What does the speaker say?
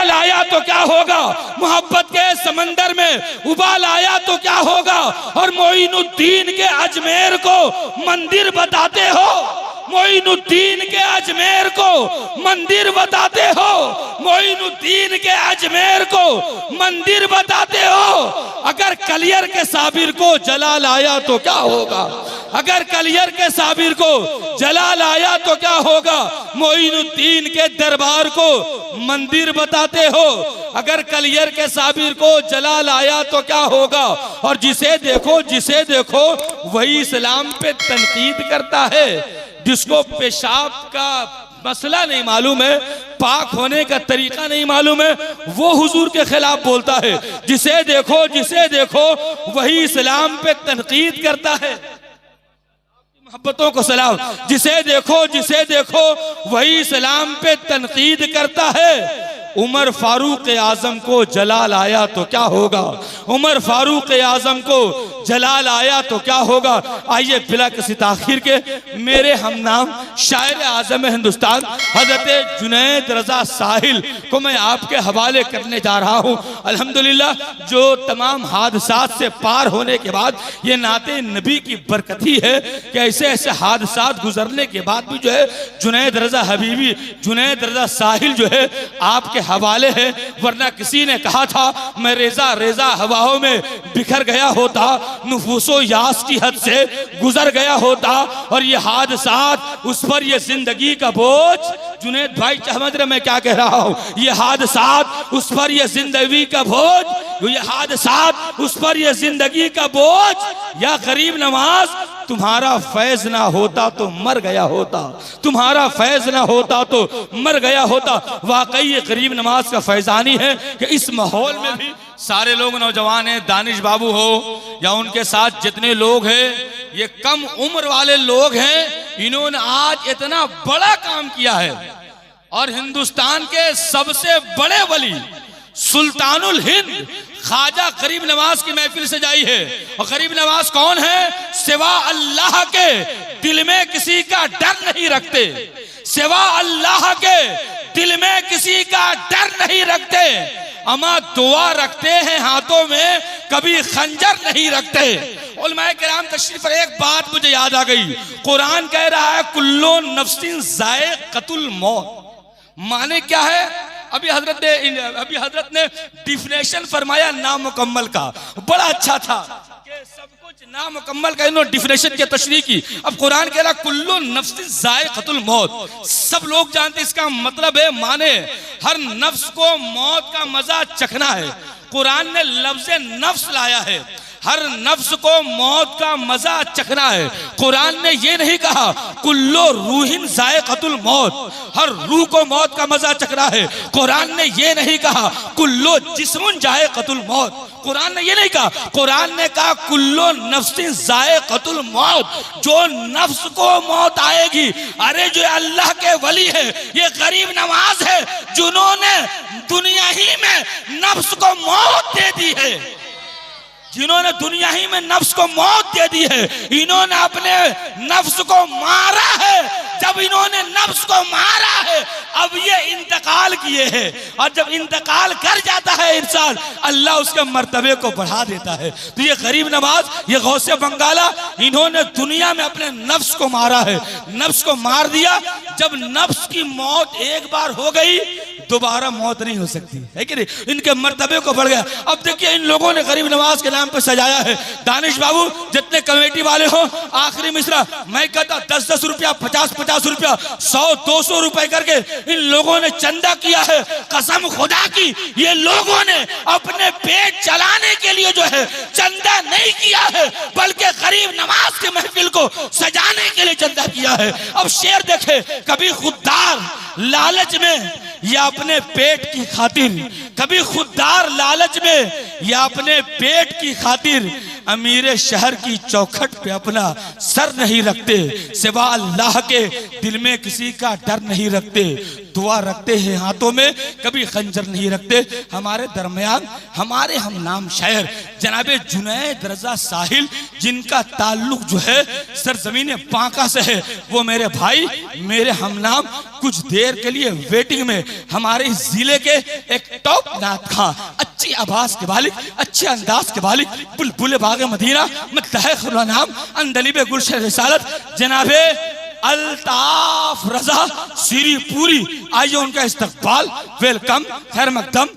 जलाल आया तो क्या होगा, मोहब्बत के समंदर में उबाल आया तो क्या होगा। और मोइनुद्दीन के अजमेर को मंदिर बताते हो, मोइनुद्दीन के अजमेर को मंदिर बताते हो, मोइनुद्दीन के अजमेर को मंदिर बताते हो। अगर कलियर के साबिर को जलाल आया तो क्या होगा, अगर कलियर के साबिर को जलाल आया तो क्या होगा। मोइनुद्दीन के दरबार को मंदिर बताते हो, अगर कलियर के साबिर को जलाल आया तो क्या होगा। और जिसे देखो वही इस्लाम पे तनकीद करता है, जिसको पेशाब का मसला नहीं मालूम है, पाक होने का तरीका नहीं मालूम है, वो हुजूर के खिलाफ बोलता है। जिसे देखो वही इस्लाम पे तनकीद करता है। मोहब्बतों को सलाम। जिसे देखो वही इस्लाम पे तनकीद करता है। उमर फारूक आजम को जलाल आया तो क्या होगा, उमर फारूक आजम को जलाल आया तो क्या होगा। आइए बिला किसी ताखीर के मेरे हमनाम शायर आजम हिंदुस्तान हजरत जुनैद रजा साहिल को मैं आपके हवाले करने जा रहा हूँ। अल्हम्दुलिल्लाह जो तमाम हादसात से पार होने के बाद ये नाते नबी की बरकत ही है कि ऐसे ऐसे हादसात गुजरने के बाद भी जो है जुनैद रजा हबीबी, जुनैद रजा साहिल जो है आपके हवाले है। वरना किसी ने कहा था मैं रेजा रेजा हवाओं में बिखर गया होता, नुफूसो यास की हद से गुजर गया होता। और ये हादसात उस पर ये जिंदगी का बोझ, जुनैद भाई समझ रहे मैं क्या कह रहा हूँ, ये हादसात उस पर ये जिंदगी का बोझ, ये हादसात उस पर ये जिंदगी का बोझ। या गरीब नवाज तुम्हारा फैज ना होता तो मर गया होता, तुम्हारा फैज ना होता तो मर गया होता। वाकई ये गरीब नवाज का फैजानी है कि इस माहौल में भी सारे लोग नौजवान हैं, दानिश बाबू हो या उनके साथ जितने लोग हैं, ये कम उम्र वाले लोग हैं, इन्होंने आज इतना बड़ा काम किया है। और हिंदुस्तान के सबसे बड़े वली सुल्तानुल हिंद ख्वाजा गरीब नवाज की महफिल सजाई है। और गरीब नवाज कौन है, सिवा अल्लाह के दिल में किसी का डर नहीं रखते, सिवा अल्लाह के दिल में किसी का डर नहीं रखते। अमा दुआ रखते हैं हाथों में, कभी खंजर नहीं रखते। उलमाए किराम तशरीफ पर एक बात मुझे याद आ गई, कुरान कह रहा है कुल्लो नफ्सिन ज़ाइक़तुल मौत। माने क्या है, अभी हजरत ने डिफिनेशन फरमाया नामुकम्मल का, बड़ा अच्छा था कि सब कुछ नामुकम्मल का इन्होंने डिफिनेशन की तशरीह की। अब कुरान कह रहा कुल्लु नफ्सिन ज़ाइक़तुल मौत, सब लोग जानते इसका मतलब है माने हर नफ्स को मौत का मजा चखना है। कुरान ने लफ्ज़ नफ्स लाया है, हर नफ्स को मौत का मजा चखना है। कुरान ने ये नहीं कहा कुल्लो रूहिन ज़ाइक़तुल मौत, हर रूह को मौत का मजा चखना है। कुरान ने ये नहीं कहा कुल्लो जिस्मुन ज़ाइक़तुल मौत, कुरान ने ये नहीं कहा, कुरान ने कहा कुल्लो नफ्सिन ज़ाइक़तुल मौत, जो नफ्स को मौत आएगी। अरे जो अल्लाह के वली है, ये गरीब नवाज है, जिन्होंने दुनिया ही में नफ्स को मौत दे दी है, जिन्होंने दुनिया ही में नफ्स को मौत दे दी है। इन्होंने अपने नफ्स को मारा है, जब इन्होंने नफ्स को मारा है अब ये इंतकाल किए हैं। और जब इंतकाल कर जाता है इंसान, अल्लाह उसके मर्तबे को बढ़ा देता है। तो ये गरीब नवाज, ये गौसे बंगाला, इन्होंने दुनिया में अपने नफ्स को मारा है, नफ्स को मार दिया। जब नफ्स की मौत एक बार हो गई दोबारा मौत नहीं हो सकती है कि नहीं, इनके मर्तबे को बढ़ गया। अब देखिए इन लोगों ने गरीब नवाज के नाम पर सजाया है। दानिश बाबू जितने कमेटी वाले हो, आखिरी मिसरा मैं कहता 10-10 रुपया, 50-50 रुपया, 100-200 रुपए करके इन लोगों ने चंदा किया है। कसम खुदा की ये लोगों ने अपने पेट चलाने के लिए जो है चंदा नहीं किया है, बल्कि गरीब नवाज के महफिल को सजाने के लिए चंदा किया है। अब शेर देखे, कभी खुददार लालच में या अपने पेट की खातिर, कभी खुददार लालच में या अपने पेट की खातिर, अमीर शहर की चौखट पे अपना सर नहीं रखते, सिवा अल्लाह के दिल में किसी का डर नहीं रखते, दुआ रखते हैं हाथों में, कभी खंजर नहीं रखते। हमारे दरमियान हमारे हम नाम शायर जनाबे जुनैद रजा साहिल, जिनका ताल्लुक जो है सरजमीन बांका से है, वो मेरे भाई मेरे हम नाम कुछ देर के लिए वेटिंग में हमारे जिले के एक टॉप नात खां, अच्छी आवाज के मालिक, अच्छे अंदाज के मालिक, बुलबुल बाग मदीना मतलह नाम अंदलीब गुलशन रिसालत जनाबे अल्ताफ रजा सिरी पूरी, आइए उनका इस्तकबाल, वेलकम, खैर मकदम।